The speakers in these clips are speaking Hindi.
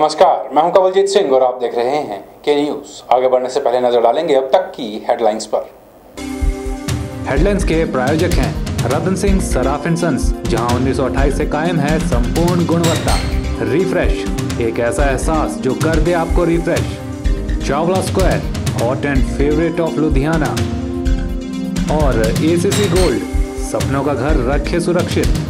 नमस्कार, मैं हूं कवलजीत सिंह और आप देख रहे हैं के न्यूज। आगे बढ़ने से पहले नजर डालेंगे अब तक की हेडलाइंस पर। हेडलाइंस के प्रायोजक हैं रतन सिंह सराफ एंड सन्स, जहां 1928 से कायम है संपूर्ण गुणवत्ता। रिफ्रेश, एक ऐसा एहसास जो कर दे आपको refresh. Chawla square, hot and favourite of Ludhiana. और एसीसी गोल्ड, सपनों का घर रखे सुरक्षित।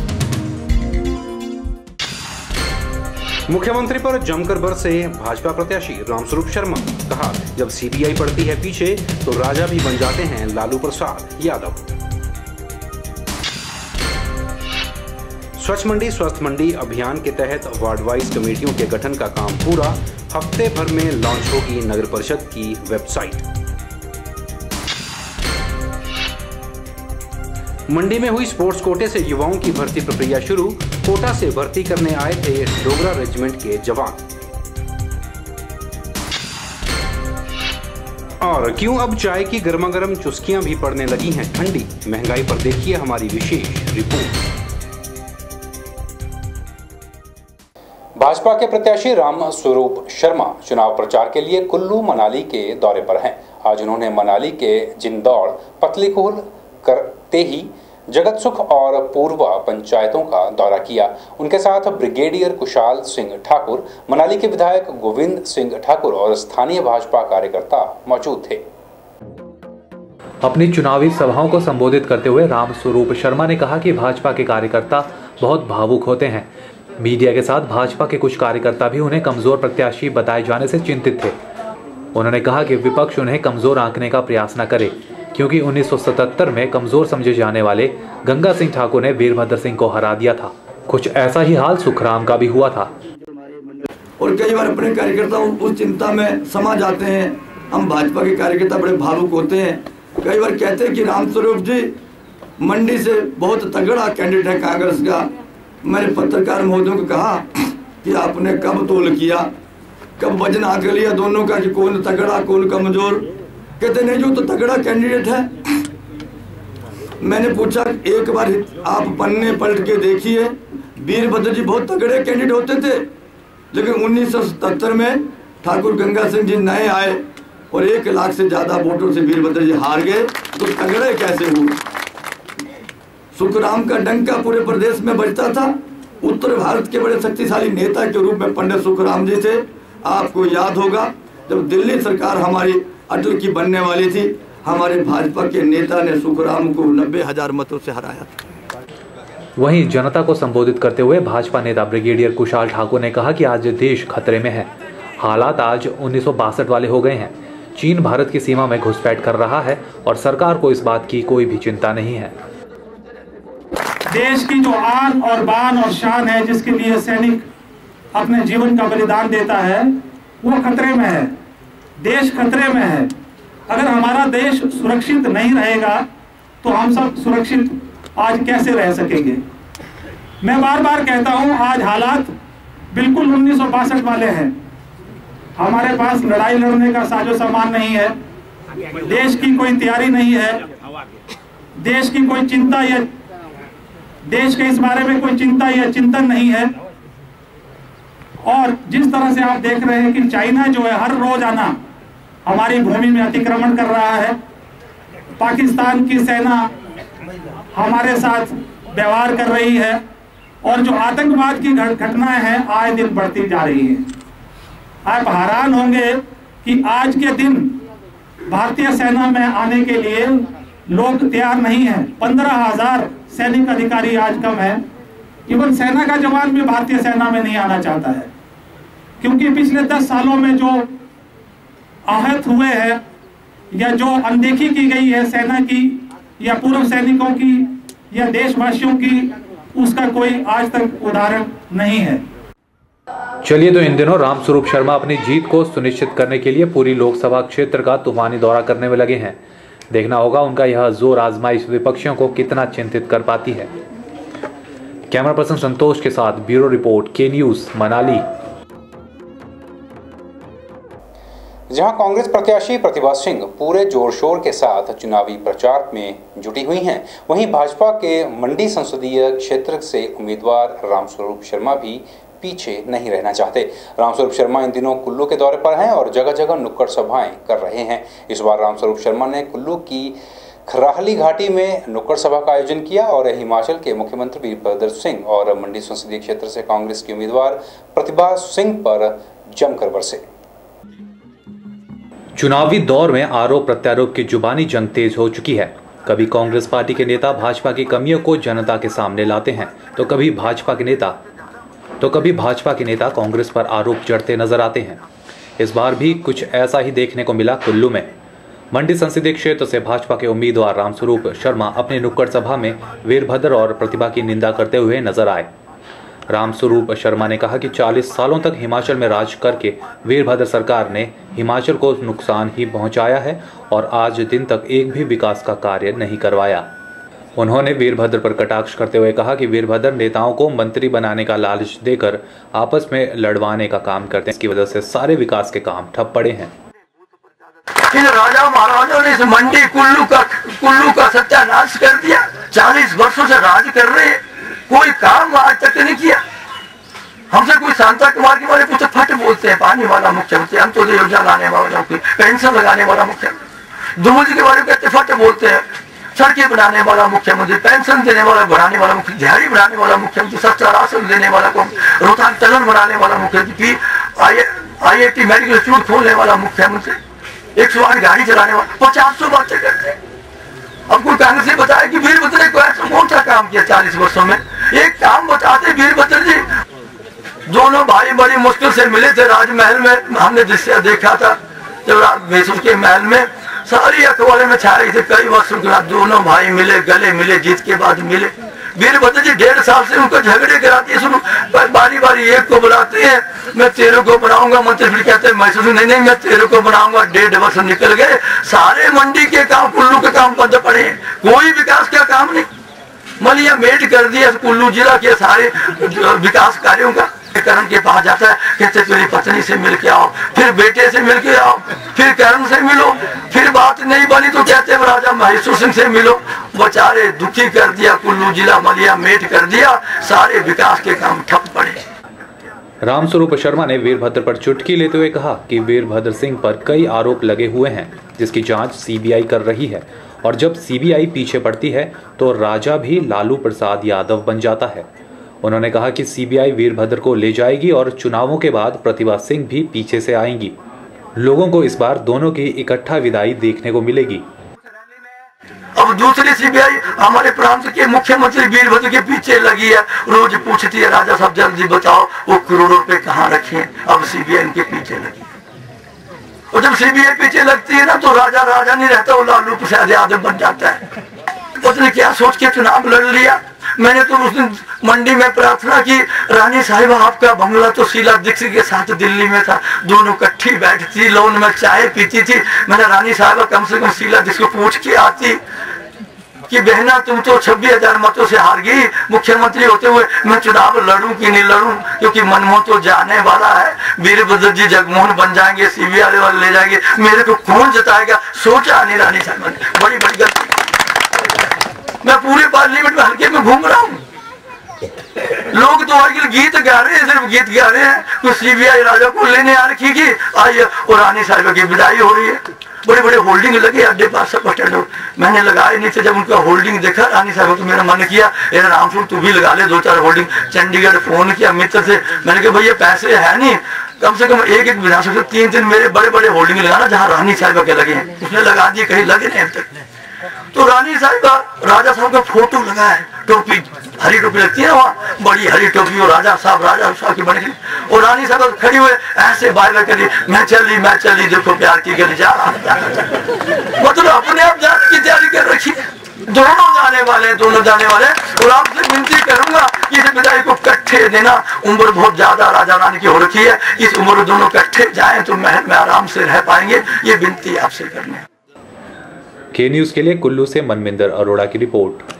मुख्यमंत्री पर जमकर बरसे भाजपा प्रत्याशी रामस्वरूप शर्मा। कहा, जब सीबीआई पड़ती है पीछे तो राजा भी बन जाते हैं लालू प्रसाद यादव। स्वच्छ मंडी स्वस्थ मंडी अभियान के तहत वार्ड वाइज कमेटियों के गठन का काम पूरा। हफ्ते भर में लॉन्च होगी नगर परिषद की वेबसाइट। मंडी में हुई स्पोर्ट्स कोटे से युवाओं की भर्ती प्रक्रिया शुरू। कोटा से भर्ती करने आए थे डोगरा रेजिमेंट के जवान। और क्यों अब चाय की गर्मागर्म चुस्कियां भी पड़ने लगी हैं ठंडी। महंगाई पर देखिए हमारी विशेष रिपोर्ट। भाजपा के प्रत्याशी रामस्वरूप शर्मा चुनाव प्रचार के लिए कुल्लू मनाली के दौरे पर हैं। आज उन्होंने मनाली के जिंदौड़, पतलीकूहल, करतेही, जगत सुख और पूर्वा पंचायतों का दौरा किया। उनके साथ ब्रिगेडियर कुशाल सिंह ठाकुर, मनाली के विधायक गोविंद सिंह ठाकुर और स्थानीय भाजपा कार्यकर्ता मौजूद थे। अपनी चुनावी सभाओं को संबोधित करते हुए रामस्वरूप शर्मा ने कहा कि भाजपा के कार्यकर्ता बहुत भावुक होते हैं। मीडिया के साथ भाजपा के कुछ कार्यकर्ता भी उन्हें कमजोर प्रत्याशी बताए जाने से चिंतित थे। उन्होंने कहा कि विपक्ष उन्हें कमजोर आंकने का प्रयास न करे, क्योंकि 1977 में कमजोर समझे जाने वाले गंगा सिंह ठाकुर ने वीरभद्र सिंह को हरा दिया था। कुछ ऐसा ही हाल सुखराम का भी हुआ था। और कई बार अपने कार्यकर्ता उस चिंता में समा जाते हैं। हम भाजपा के कार्यकर्ता बड़े भावुक होते हैं। कई बार कहते हैं कि रामस्वरूप जी मंडी से बहुत तगड़ा कैंडिडेट है कांग्रेस का। मैंने पत्रकार महोदयों को कहा कि आपने कब तोल किया, कब वजन आंक लिया दोनों का कि कौन तगड़ा कौन कमजोर। कहते नहीं, जो तो तगड़ा कैंडिडेट है। मैंने पूछा, एक बार आप पन्ने पलट के देखिए, वीरभद्र जी बहुत तगड़े कैंडिडेट होते थे, लेकिन 1977 में ठाकुर गंगा सिंह जी नए आए और 1 लाख से ज्यादा वोटों से वीरभद्र जी हार गए, तो तगड़े कैसे हुए। सुखराम का डंका पूरे प्रदेश में बजता था। उत्तर भारत के बड़े शक्तिशाली नेता के रूप में पंडित सुखराम जी थे। आपको याद होगा, जब दिल्ली सरकार हमारी अटल की बनने वाली थी, हमारे भाजपा के नेता ने सुखराम को 90,000 मतों से हराया था। वहीं जनता को संबोधित करते हुए भाजपा नेता ब्रिगेडियर कुशाल ठाकुर ने कहा कि आज देश खतरे में है। हालात आज 1962 वाले हो गए हैं। चीन भारत की सीमा में घुसपैठ कर रहा है और सरकार को इस बात की कोई भी चिंता नहीं है। देश की जो आन और बान और शान है, जिसके लिए सैनिक अपने जीवन का बलिदान देता है, वो खतरे में है। देश खतरे में है। अगर हमारा देश सुरक्षित नहीं रहेगा तो हम सब सुरक्षित आज कैसे रह सकेंगे। मैं बार बार कहता हूं, आज हालात बिल्कुल 1962 वाले हैं। हमारे पास लड़ाई लड़ने का साजो सामान नहीं है, देश की कोई तैयारी नहीं है, देश की कोई चिंता या देश के इस बारे में कोई चिंता या चिंतन नहीं है। और जिस तरह से आप देख रहे हैं कि चाइना जो है हर रोजाना हमारी भूमि में अतिक्रमण कर रहा है, पाकिस्तान की सेना हमारे साथ व्यवहार कर रही है, और जो आतंकवाद की घटनाएं हैं आए दिन बढ़ती जा रही हैं। आप हैरान होंगे कि आज के दिन भारतीय सेना में आने के लिए लोग तैयार नहीं हैं। 15,000 सैनिक अधिकारी आज कम है। इवन सेना का जवान भी भारतीय सेना में नहीं आना चाहता है, क्योंकि पिछले 10 सालों में जो आहत हुए हैं या जो अनदेखी की गई है सेना की या पूर्व सैनिकों की या देशवासियों की, उसका कोई आज तक उदाहरण नहीं है। चलिए, तो इन दिनों रामस्वरूप शर्मा अपनी जीत को सुनिश्चित करने के लिए पूरी लोकसभा क्षेत्र का तूफानी दौरा करने में लगे हैं। देखना होगा उनका यह जोर आजमाइश विपक्षियों को कितना चिंतित कर पाती है। कैमरा पर्सन संतोष के साथ ब्यूरो रिपोर्ट, के न्यूज, मनाली। जहां कांग्रेस प्रत्याशी प्रतिभा सिंह पूरे जोर शोर के साथ चुनावी प्रचार में जुटी हुई हैं, वहीं भाजपा के मंडी संसदीय क्षेत्र से उम्मीदवार रामस्वरूप शर्मा भी पीछे नहीं रहना चाहते। रामस्वरूप शर्मा इन दिनों कुल्लू के दौरे पर हैं और जगह जगह नुक्कड़ सभाएं कर रहे हैं। इस बार रामस्वरूप शर्मा ने कुल्लू की खराहली घाटी में नुक्कड़ सभा का आयोजन किया और हिमाचल के मुख्यमंत्री वीरभद्र सिंह और मंडी संसदीय क्षेत्र से कांग्रेस की उम्मीदवार प्रतिभा सिंह पर जमकर बरसे। चुनावी दौर में आरोप प्रत्यारोप की जुबानी जंग तेज हो चुकी है। कभी कांग्रेस पार्टी के नेता भाजपा की कमियों को जनता के सामने लाते हैं तो कभी भाजपा के नेता कांग्रेस पर आरोप जड़ते नजर आते हैं। इस बार भी कुछ ऐसा ही देखने को मिला कुल्लू में। मंडी संसदीय क्षेत्र से भाजपा के उम्मीदवार रामस्वरूप शर्मा अपनी नुक्कड़ सभा में वीरभद्र और प्रतिभा की निंदा करते हुए नजर आए। रामस्वरूप शर्मा ने कहा कि 40 सालों तक हिमाचल में राज करके वीरभद्र सरकार ने हिमाचल को नुकसान ही पहुंचाया है और आज दिन तक एक भी विकास का कार्य नहीं करवाया। उन्होंने वीरभद्र पर कटाक्ष करते हुए कहा कि वीरभद्र नेताओं को मंत्री बनाने का लालच देकर आपस में लड़वाने का काम करते हैं। इसकी वजह से सारे विकास के काम ठप पड़े हैं। इन राजा महाराजाओं ने इस मंडी कुल्लू का सत्यानाश कर दिया। 40 वर्षों से राज कर रहे हैं, कोई काम आज तक नहीं किया। हमसे कोई शांता कुमार के बारे में पूछे फट बोलते हैं, पानी वाला मुख्यमंत्री, अंत्योदय योजना लाने वाला, पेंशन लगाने वाला मुख्यमंत्री। दुमुजी के बारे में कहते फट बोलते हैं, सड़कें बनाने वाला मुख्यमंत्री, पेंशन देने वाला बढ़ाने वाला मुख्यमंत्री, दिहाड़ी बढ़ाने वाला मुख्यमंत्री, सस्ता राशन देने वाला रोहतांग टनल बनाने वाला मुख्यमंत्री, IIT मेडिकल इंस्टीट्यूट खोलने वाला मुख्यमंत्री, 108 गाड़ी चलाने वाला, 50 बातें करते हैं। अब कोई कांग्रेस ने बताया कि वीरभद्र ने कौन सा काम किया 40 वर्षों में? एक काम बताते वीरभद्र जी। दोनों भाई बड़ी मुश्किल से मिले थे राजमहल में। हमने दृश्य देखा था जब मैसूर के महल में सारी अखबारें में छा रही थी। कई वर्षों के बाद दोनों भाई मिले, गले मिले, जीत के बाद मिले। वीरभद्र जी 1.5 साल से उनको झगड़े कराते हैं, बारी बारी एक को बुलाते हैं, मैं तेरे को बनाऊंगा मंत्री, फिर कहते हैं मैसूर नहीं मैं तेरे को बनाऊंगा। 1.5 वर्ष निकल गए, सारे मंडी के काम, कुल्लू के काम बंद पड़े, कोई विकास का काम नहीं। मलिया मेट कर दिया कुल्लू जिला के सारे विकास कार्यों का। करण के पास जाता है, कहते तेरी पत्नी से मिल के आओ, फिर बेटे से मिल के आओ, फिर करण से मिलो, फिर बात नहीं बनी तो कहते हैं राजा महेश्वर सिंह से मिलो। बेचारे दुखी कर दिया, कुल्लू जिला मलिया मेट कर दिया, सारे विकास के काम ठप पड़े। रामस्वरूप शर्मा ने वीरभद्र पर चुटकी लेते हुए कहा कि वीरभद्र सिंह पर कई आरोप लगे हुए हैं जिसकी जांच CBI कर रही है और जब CBI पीछे पड़ती है तो राजा भी लालू प्रसाद यादव बन जाता है। उन्होंने कहा कि CBI वीरभद्र को ले जाएगी और चुनावों के बाद प्रतिभा सिंह भी पीछे से आएंगी। लोगों को इस बार दोनों की इकट्ठा विदाई देखने को मिलेगी। अब दूसरी CBI हमारे प्रांत के मुख्यमंत्री वीरभद्र के पीछे लगी है, रोज पूछती है राजा साहब जल्दी बताओ वो करोड़ों रुपए कहाँ रखे हैं। अब CBI इनके पीछे लगी और जब CBI पीछे लगती है ना तो राजा नहीं रहता, वो लालू प्रसाद यादव बन जाता है। उसने क्या सोच के चुनाव लड़ लिया। मैंने तो उस दिन मंडी में प्रार्थना की, रानी साहिबा आपका बंगला तो शीला दीक्षित के साथ दिल्ली में था, दोनों इकट्ठी बैठती, लोन में चाय पीती थी। मैंने रानी साहिबा कम से कम शीला दीक्षित को पूछ के आती कि बहना तुम तो 26,000 मतों से हार गई, मुख्यमंत्री होते हुए मैं चुनाव लड़ूं कि नहीं लड़ूं, क्योंकि मनमोहन तो जाने वाला है, वीरभद्र जी जगमोहन बन जाएंगे, CBI वाले ले जाएंगे, मेरे को कौन जिताएगा। सोचा नहीं रानी साहिबा ने, बड़ी बड़ी गलती। मैं पूरे पार्लियामेंट में हल्के में घूम रहा हूँ, लोग तो आगे गीत गा रहे हैं, सिर्फ गीत गा रहे हैं। तो CBI राजा को लेने आ रखी की आइए और रानी साहिबा की विदाई हो रही है। बड़े बड़े होल्डिंग लगे अड्डे पास सब स्टैंड, मैंने लगाए नहीं थे। जब उनका होल्डिंग देखा रानी साहब तो मेरा मन किया रामपुर तू भी लगा ले 2-4 होल्डिंग। चंडीगढ़ फोन किया मित्र से, मैंने कहा भैया पैसे है नहीं, कम से कम एक विधानसभा 3 मेरे बड़े बड़े होल्डिंग लगाना जहाँ रानी साहिबा के लगे हैं। उसने लगा दिए, कहीं लगे नहीं अब तक। तो रानी साहिबा राजा साहब का फोटो लगा है, टोपी हरी टोपी लगती है वहाँ, बड़ी हरी टोपी, और राजा साहब की बड़ी, और रानी साहब खड़ी हुए ऐसे बाय करी, मैं चली देखो प्यार की गली जा रहा। मतलब अपने आप जाने की तैयारी कर रखी है। दोनों जाने वाले और आपसे विनती करूंगा कि इस विदाई को इकट्ठे देना। उम्र बहुत ज्यादा राजा रानी की हो रखी है, इस उम्र दोनों इकट्ठे जाएं तो महल में आराम से रह पाएंगे। ये विनती आपसे करने। के न्यूज के लिए कुल्लू से मनमिंदर अरोड़ा की रिपोर्ट।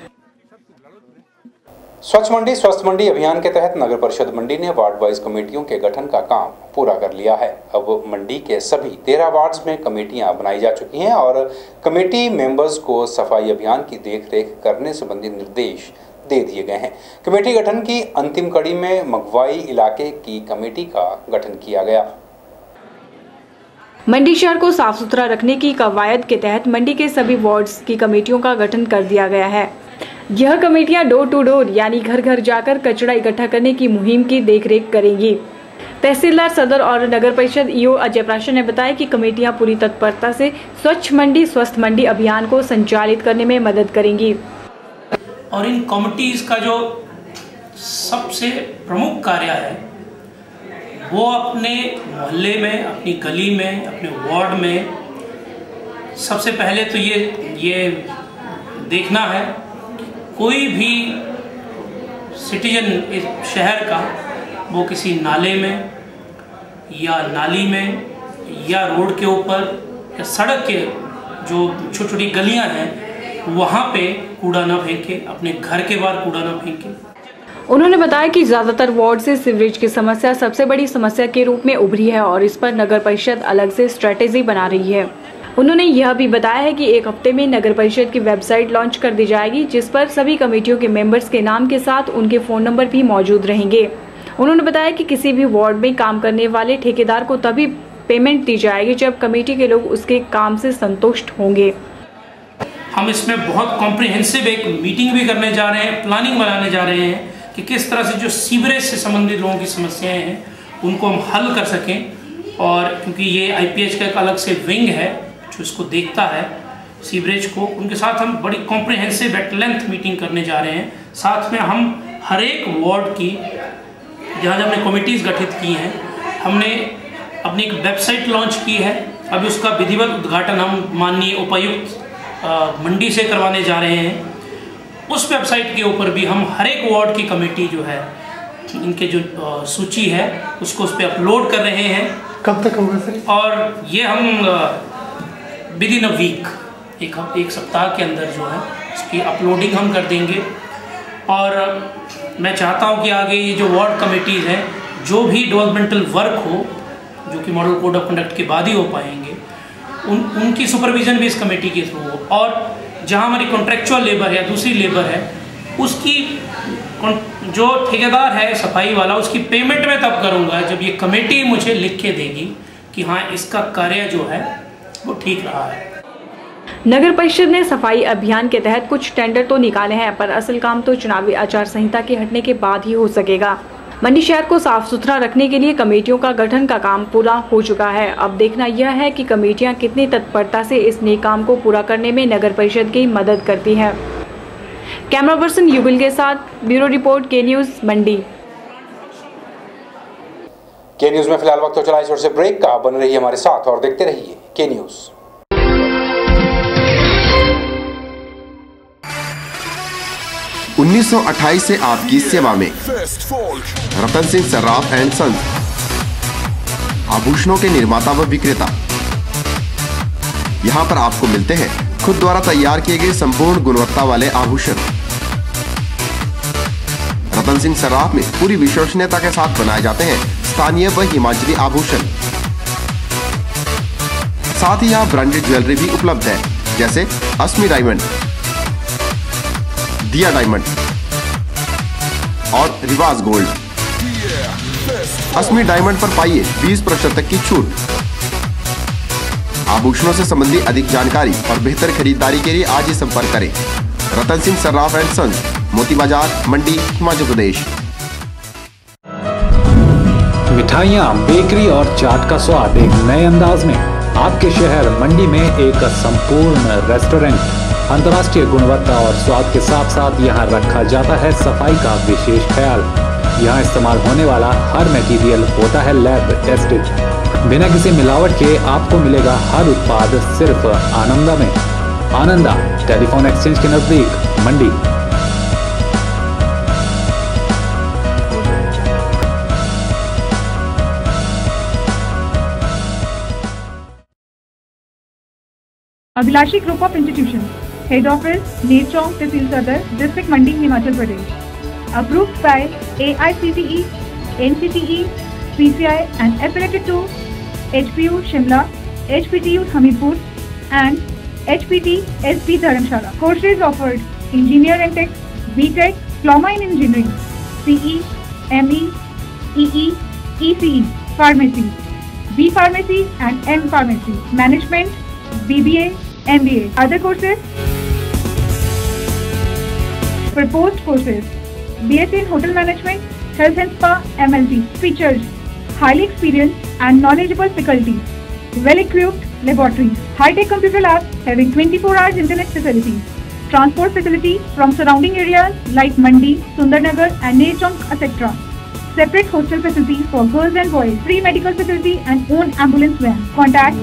स्वच्छ मंडी स्वस्थ मंडी अभियान के तहत नगर परिषद मंडी ने वार्ड वाइज कमेटियों के गठन का काम पूरा कर लिया है। अब मंडी के सभी 13 वार्ड्स में कमेटियां बनाई जा चुकी हैं और कमेटी मेंबर्स को सफाई अभियान की देखरेख करने संबंधी निर्देश दे दिए गए हैं। कमेटी गठन की अंतिम कड़ी में मगवाई इलाके की कमेटी का गठन किया गया। मंडी शहर को साफ सुथरा रखने की कवायद के तहत मंडी के सभी वार्ड्स की कमेटियों का गठन कर दिया गया है। यह कमेटियां डोर टू डोर यानी घर घर जाकर कचरा इकट्ठा करने की मुहिम की देखरेख करेंगी। तहसीलदार सदर और नगर परिषद ईओ अजय प्राशर ने बताया कि कमेटियां पूरी तत्परता से स्वच्छ मंडी स्वस्थ मंडी अभियान को संचालित करने में मदद करेंगी। और इन कमिटीज का जो सबसे प्रमुख कार्य है वो अपने मोहल्ले में, अपनी गली में, अपने वार्ड में सबसे पहले तो ये देखना है कोई भी सिटीजन इस शहर का वो किसी नाले में या नाली में या रोड के ऊपर या सड़क के जो छोटी छोटी गलियां हैं वहाँ पे कूड़ा ना फेंके, अपने घर के बाहर कूड़ा ना फेंके। उन्होंने बताया कि ज्यादातर वार्ड से सीवरेज की समस्या सबसे बड़ी समस्या के रूप में उभरी है और इस पर नगर परिषद अलग से स्ट्रेटेजी बना रही है। उन्होंने यह भी बताया है कि एक हफ्ते में नगर परिषद की वेबसाइट लॉन्च कर दी जाएगी जिस पर सभी कमेटियों के मेंबर्स के नाम के साथ उनके फोन नंबर भी मौजूद रहेंगे। उन्होंने बताया कि किसी भी वार्ड में काम करने वाले ठेकेदार को तभी पेमेंट दी जाएगी जब कमेटी के लोग उसके काम से संतुष्ट होंगे। हम इसमें बहुत कॉम्प्रिहेंसिव एक मीटिंग भी करने जा रहे हैं, प्लानिंग बनाने जा रहे हैं कि किस तरह से जो सीवरेज से संबंधित लोगों की समस्याएं हैं उनको हम हल कर सकें। और क्योंकि ये IPH का एक अलग से विंग है जो इसको देखता है सीवरेज को, उनके साथ हम बड़ी कॉम्प्रिहेंसिव एट लेंथ मीटिंग करने जा रहे हैं। साथ में हम हर एक वार्ड की जहाँ हमने कमेटीज़ गठित की हैं, हमने अपनी एक वेबसाइट लॉन्च की है। अभी उसका विधिवत उद्घाटन हम माननीय उपायुक्त मंडी से करवाने जा रहे हैं। उस वेबसाइट के ऊपर भी हम हर एक वार्ड की कमेटी जो है इनके जो सूची है उसको उस पर अपलोड कर रहे हैं। कब तक होगा सर? और ये हम विद इन अ वीक, एक सप्ताह के अंदर जो है इसकी अपलोडिंग हम कर देंगे। और मैं चाहता हूं कि आगे ये जो वार्ड कमेटीज़ हैं जो भी डेवलपमेंटल वर्क हो जो कि मॉडल कोड ऑफ कंडक्ट के बाद ही हो पाएंगे उनकी सुपरविजन भी इस कमेटी के थ्रू हो। और जहां हमारी कॉन्ट्रेक्चुअल लेबर है, दूसरी लेबर है, उसकी जो ठेकेदार है सफाई वाला उसकी पेमेंट मैं तब करूंगा जब ये कमेटी मुझे लिख के देगी कि हाँ इसका कार्य जो है वो ठीक रहा है। नगर परिषद ने सफाई अभियान के तहत कुछ टेंडर तो निकाले हैं पर असल काम तो चुनावी आचार संहिता के हटने के बाद ही हो सकेगा। मंडी शहर को साफ सुथरा रखने के लिए कमेटियों का गठन का काम पूरा हो चुका है। अब देखना यह है कि कमेटियां कितनी तत्परता से इस नेक काम को पूरा करने में नगर परिषद की मदद करती है। कैमरा पर्सन युगल के साथ ब्यूरो रिपोर्ट के न्यूज मंडी। के न्यूज में फिलहाल वक्त तो चला इस ओर से ब्रेक का। बने रहिए हमारे साथ और देखते रहिए के न्यूज। उन्नीस 1928 से आपकी सेवा में रतन सिंह सर्राफ एंड सन्स, आभूषणों के निर्माता व विक्रेता। यहाँ पर आपको मिलते हैं खुद द्वारा तैयार किए गए संपूर्ण गुणवत्ता वाले आभूषण। रतन सिंह सर्राफ में पूरी विश्वसनीयता के साथ बनाए जाते हैं स्थानीय व हिमाचली आभूषण। साथ ही यहाँ ब्रांडेड ज्वेलरी भी उपलब्ध है जैसे अस्मी डायमंड, दिया डायमंड और रिवाज गोल्ड। अस्मी डायमंड पर पाइए 20% तक की छूट। आभूषणों से संबंधित अधिक जानकारी और बेहतर खरीदारी के लिए आज ही संपर्क करें। रतन सिंह सर्राफ एंड सन्स, मोती बाजार, मंडी, हिमाचल प्रदेश। मिठाइयाँ, बेकरी और चाट का स्वाद एक नए अंदाज में आपके शहर मंडी में एक संपूर्ण रेस्टोरेंट। अंतर्राष्ट्रीय गुणवत्ता और स्वाद के साथ साथ यहाँ रखा जाता है सफाई का विशेष ख्याल। यहाँ इस्तेमाल होने वाला हर मटेरियल होता है लैब टेस्टेड। बिना किसी मिलावट के आपको मिलेगा हर उत्पाद सिर्फ आनंदा में। आनंदा टेलीफोन एक्सचेंज के नजदीक Mandi. Abhilashi group of institution, head office Nerchowk, तहसील सदर, district Mandi, Himachal Pradesh. Approved by AICTE, NCTE, PCI and affiliated to HPU Shimla, HPTU Hamirpur and HPT SP Dharamshala. Courses offered: Engineer and Tech, BTech, Diploma in Engineering, CE, ME, EE, ECE, Pharmacy, B Pharmacy and M Pharmacy, Management, BBA, MBA. Other courses: proposed courses: BSc in Hotel Management, Health and Spa, MLT. Features: highly experienced and knowledgeable faculty, well-equipped laboratories, high-tech computer labs having 24 hours internet facilities, transport facility from surrounding areas like Mandi, Sundarnagar and Nechong, etc. Separate hostel facility for girls and boys, free medical facility and own ambulance van. Contact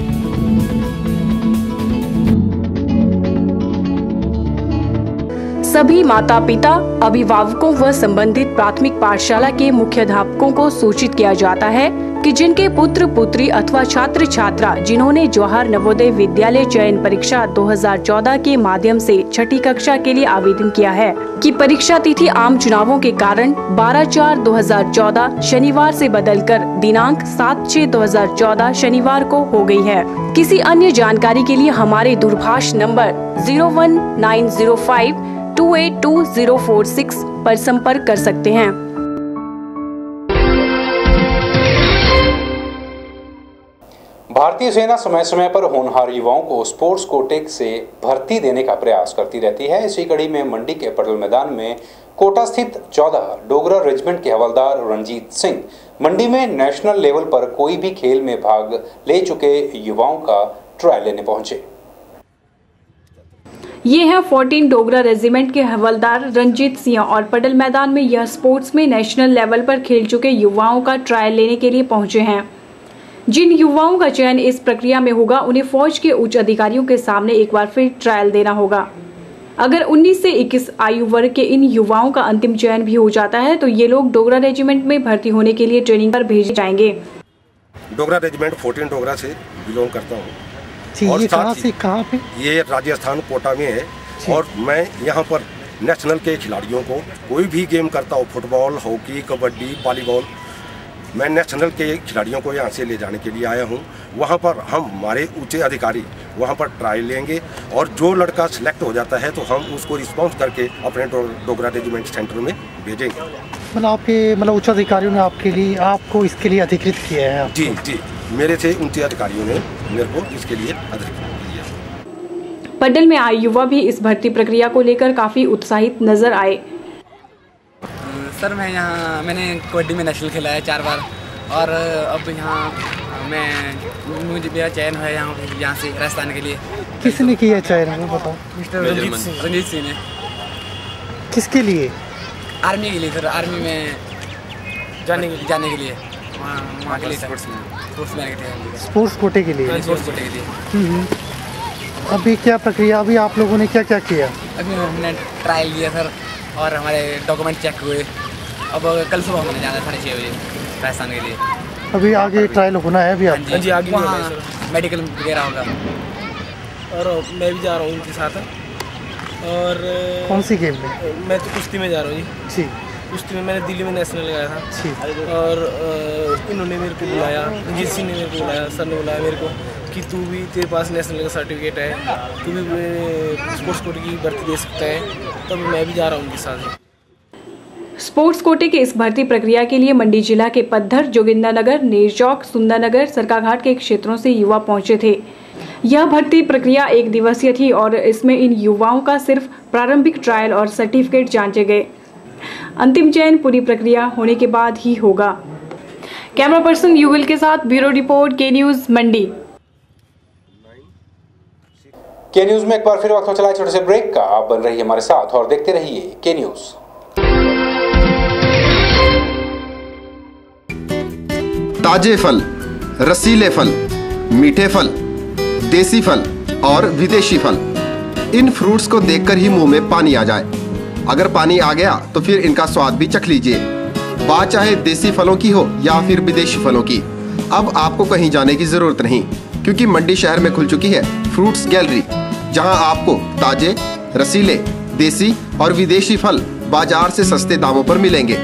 सभी माता पिता, अभिभावकों व संबंधित प्राथमिक पाठशाला के मुख्याध्यापकों को सूचित किया जाता है कि जिनके पुत्र पुत्री अथवा छात्र छात्रा जिन्होंने जवाहर नवोदय विद्यालय चयन परीक्षा 2014 के माध्यम से छठी कक्षा के लिए आवेदन किया है कि परीक्षा तिथि आम चुनावों के कारण 12/4/2014 शनिवार से बदलकर दिनांक 7/6/2014 शनिवार को हो गई है। किसी अन्य जानकारी के लिए हमारे दूरभाष नंबर 01905282046 पर संपर्क कर सकते हैं। भारतीय सेना समय समय पर होनहार युवाओं को स्पोर्ट्स कोटे से भर्ती देने का प्रयास करती रहती है। इसी कड़ी में मंडी के पटल मैदान में कोटा स्थित 14 डोगरा रेजिमेंट के हवलदार रणजीत सिंह मंडी में नेशनल लेवल पर कोई भी खेल में भाग ले चुके युवाओं का ट्रायल लेने पहुंचे। ये है 14 डोगरा रेजिमेंट के हवलदार रणजीत सिंह और पटल मैदान में यह स्पोर्ट्स में नेशनल लेवल पर खेल चुके युवाओं का ट्रायल लेने के लिए पहुंचे हैं। जिन युवाओं का चयन इस प्रक्रिया में होगा उन्हें फौज के उच्च अधिकारियों के सामने एक बार फिर ट्रायल देना होगा। अगर 19 से 21 आयु वर्ग के इन युवाओं का अंतिम चयन भी हो जाता है तो ये लोग डोगरा रेजिमेंट में भर्ती होने के लिए ट्रेनिंग पर भेजे जाएंगे। डोगरा रेजिमेंट 14 डोगरा से बिलोंग करता हूँ। और ये कहाँ पे? ये राजस्थान कोटा में है और मैं यहाँ पर नेशनल के खिलाड़ियों को कोई भी गेम करता हूँ, फुटबॉल, हॉकी, कबड्डी, वॉलीबॉल, मैं नेशनल के खिलाड़ियों को यहाँ से ले जाने के लिए आया हूँ। वहाँ पर हमारे ऊंचे अधिकारी वहाँ पर ट्रायल लेंगे और जो लड़का सिलेक्ट हो जाता है तो हम उसको रिस्पॉन्स करके अपने डोगरा रेजिमेंट सेंटर में भेजेंगे। मतलब उच्च अधिकारियों ने आपके लिए आपको इसके लिए अधिकृत किया है? जी जी, मेरे से ऊंचे अधिकारियों ने मेरे को इसके लिए अधिकृत किया। पटल में आए युवा भी इस भर्ती प्रक्रिया को लेकर काफी उत्साहित नजर आए। सर मैंने कबड्डी में नेशनल खेला है 4 बार और अब यहाँ मुझे मेरा चयन है यहाँ से राजस्थान के लिए। किसने किया चयन है बताओ? मिस्टर रणजीत सिंह ने। किसके लिए? आर्मी के लिए सर, आर्मी में जाने के लिए वहाँ के लिए स्पोर्ट्स कोटे के लिए। अभी क्या प्रक्रिया, अभी आप लोगों ने क्या क्या किया? अभी हमने ट्रायल लिया सर और हमारे डॉक्यूमेंट चेक हुए। अब कल सुबह हमने जाना 6:30 बजे राजस्थान के लिए। अभी आगे ट्रायल होना है? अभी आप जी आगे वहाँ मेडिकल वगैरह होगा और मैं भी जा रहा हूँ उनके साथ। और कौन सी गेम में? मैं तो कुश्ती में जा रहा हूँ जी। कुश्ती में मैंने दिल्ली में नेशनल लगाया था और इन्होंने मेरे को बुलाया, रणजीत सिंह ने मेरे को बुलाया, सर ने बुलाया मेरे को कि तू भी, तेरे पास नेशनल का सर्टिफिकेट है, तू भी स्पोर्ट्स कोटे की भर्ती दे सकता है। तब मैं भी जा रहा हूँ उनके साथ। स्पोर्ट्स कोटे के इस भर्ती प्रक्रिया के लिए मंडी जिला के पद्धर, जोगिंदरनगर, नेरचौक, सुंदरनगर, सरकाघाट के क्षेत्रों से युवा पहुंचे थे। यह भर्ती प्रक्रिया 1 दिवसीय थी और इसमें इन युवाओं का सिर्फ प्रारंभिक ट्रायल और सर्टिफिकेट जांचे गए। अंतिम चयन पूरी प्रक्रिया होने के बाद ही होगा। कैमरा पर्सन युगल के साथ ब्यूरो रिपोर्ट, के न्यूज मंडी। के न्यूज में एक बार फिर वक्त हो चला छोटे से ब्रेक का। आप बन रहिए हमारे साथ और देखते रहिए के न्यूज। ताजे फल, रसीले फल, मीठे फल, देसी फल और विदेशी फल, इन फ्रूट्स को देखकर ही मुंह में पानी आ जाए। अगर पानी आ गया तो फिर इनका स्वाद भी चख लीजिए। बात चाहे देसी फलों की हो या फिर विदेशी फलों की, अब आपको कहीं जाने की जरूरत नहीं, क्योंकि मंडी शहर में खुल चुकी है फ्रूट्स गैलरी, जहां आपको ताजे, रसीले, देसी और विदेशी फल बाजार से सस्ते दामों पर मिलेंगे।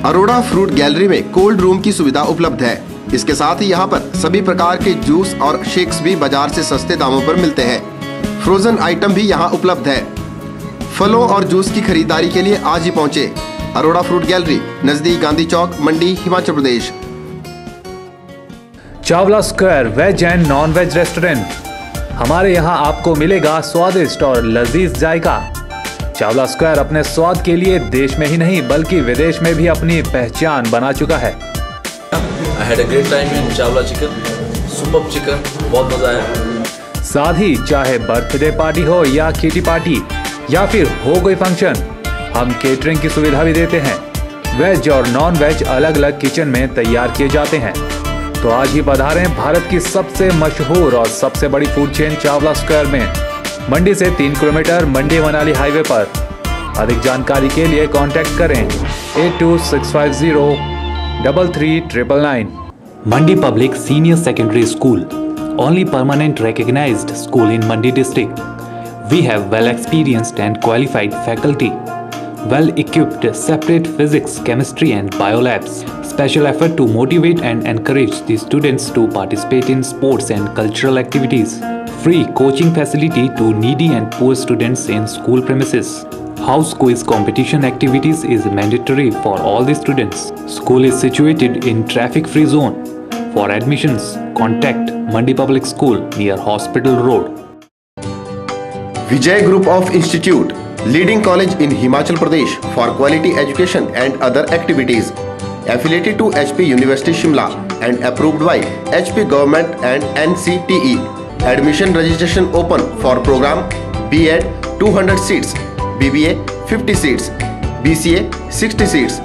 अरोड़ा फ्रूट गैलरी में कोल्ड रूम की सुविधा उपलब्ध है। इसके साथ ही यहाँ पर सभी प्रकार के जूस और शेक्स भी बाजार से सस्ते दामों पर मिलते हैं। फ्रोजन आइटम भी यहाँ उपलब्ध है। फलों और जूस की खरीदारी के लिए आज ही पहुंचे अरोड़ा फ्रूट गैलरी, नजदीक Gandhi Chowk, Mandi, Himachal Pradesh. Chawla square veg and non veg restaurant. हमारे यहाँ आपको मिलेगा स्वादिष्ट और लजीज जायका। चावला स्क्वायर अपने स्वाद के लिए देश में ही नहीं बल्कि विदेश में भी अपनी पहचान बना चुका है। I had a great time in Chawla chicken, super chicken, बहुत मजा आया। साथ ही चाहे बर्थडे पार्टी हो या किटी पार्टी या फिर हो कोई फंक्शन, हम केटरिंग की सुविधा भी देते हैं। वेज और नॉन वेज अलग अलग किचन में तैयार किए जाते हैं। तो आज ही पधारें भारत की सबसे मशहूर और सबसे बड़ी फूड चेन चावला स्क्वायर में, मंडी से 3 किलोमीटर, मंडी मनाली हाईवे पर। अधिक जानकारी के लिए कांटेक्ट करें 8265033999। Mandi Public Senior Secondary School, only permanent recognized school in Mandi district. We have well experienced and qualified faculty, well equipped separate physics, chemistry and bio labs. Special effort to motivate and encourage the students to participate in sports and cultural activities. Free coaching facility to needy and poor students in school premises. House quiz competition activities is mandatory for all the students. School is situated in traffic-free zone. For admissions, contact Mandi Public School near Hospital Road. Vijay Group of Institute, leading college in Himachal Pradesh for quality education and other activities. Affiliated to HP University Shimla and approved by HP Government and NCTE. Admission registration open for program B.Ed 200 seats, BBA 50 seats, BCA 60 seats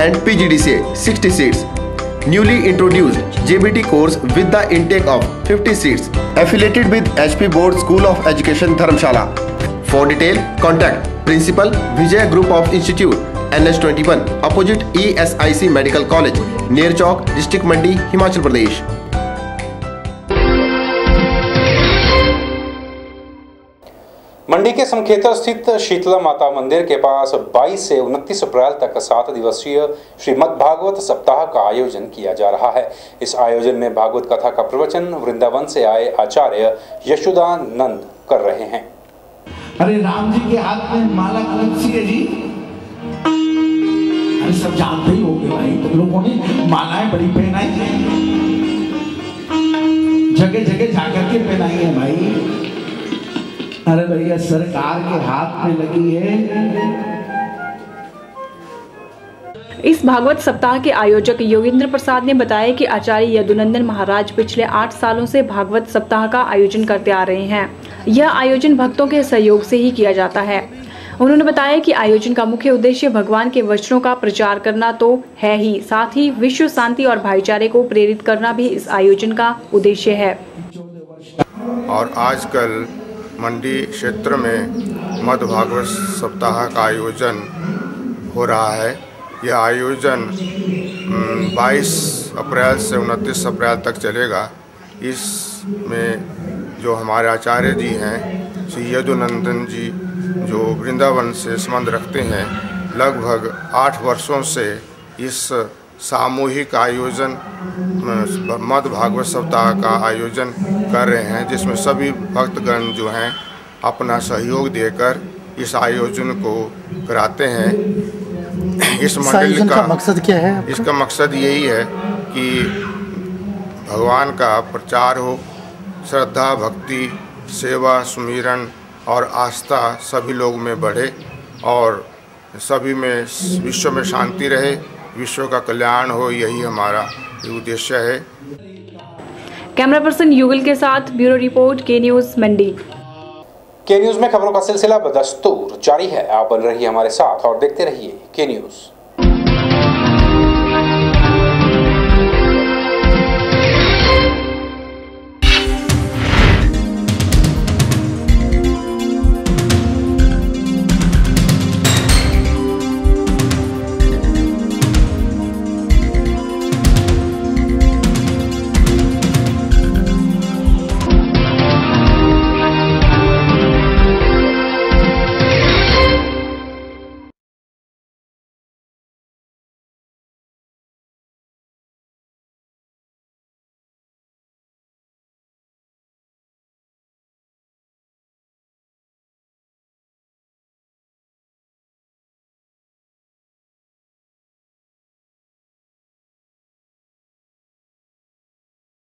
and PGDCA 60 seats. Newly introduced JBT course with the intake of 50 seats. Affiliated with HP Board School of Education Dharamshala. For detail, contact Principal Vijay Group of Institute, NH21, opposite ESIC Medical College, near Chowk, District Mandi, Himachal Pradesh. मंडी के समखेतर स्थित शीतला माता मंदिर के पास 22 से 29 अप्रैल तक 7 दिवसीय श्रीमद् भागवत सप्ताह का आयोजन किया जा रहा है। इस आयोजन में भागवत कथा का प्रवचन वृंदावन से आए आचार्य यशोदानंद कर रहे हैं। अरे राम जी के हाथ में माला कौन सी है जी? अरे सब जानते ही होंगे भाई, तुम लोगों ने मालाएं बड़ी पहनाई है, जगह जगह जाकर के पहनाई है भाई। अरे भैया सरकार के हाथ में लगी है। इस भागवत सप्ताह के आयोजक योगेंद्र प्रसाद ने बताया कि आचार्य यदुनंदन महाराज पिछले 8 सालों से भागवत सप्ताह का आयोजन करते आ रहे हैं। यह आयोजन भक्तों के सहयोग से ही किया जाता है। उन्होंने बताया कि आयोजन का मुख्य उद्देश्य भगवान के वचनों का प्रचार करना तो है ही, साथ ही विश्व शांति और भाईचारे को प्रेरित करना भी इस आयोजन का उद्देश्य है। और आजकल मंडी क्षेत्र में मध्य भागवत सप्ताह का आयोजन हो रहा है। यह आयोजन 22 अप्रैल से 29 अप्रैल तक चलेगा। इसमें जो हमारे आचार्य जी हैं श्री यदुनंदन जी, जो वृंदावन से संबंध रखते हैं, लगभग 8 वर्षों से इस सामूहिक आयोजन मध्य भागवत सप्ताह का आयोजन कर रहे हैं, जिसमें सभी भक्तगण जो हैं अपना सहयोग देकर इस आयोजन को कराते हैं। इस मंडल का मकसद क्या है? इसका मकसद यही है कि भगवान का प्रचार हो, श्रद्धा, भक्ति, सेवा, सुमिरन और आस्था सभी लोग में बढ़े और सभी में विश्व में शांति रहे, विश्व का कल्याण हो, यही हमारा उद्देश्य है। कैमरा पर्सन युगल के साथ ब्यूरो रिपोर्ट, के न्यूज़ मंडी। के न्यूज़ में खबरों का सिलसिला बदस्तूर जारी है। आप बन रहिए हमारे साथ और देखते रहिए के न्यूज़।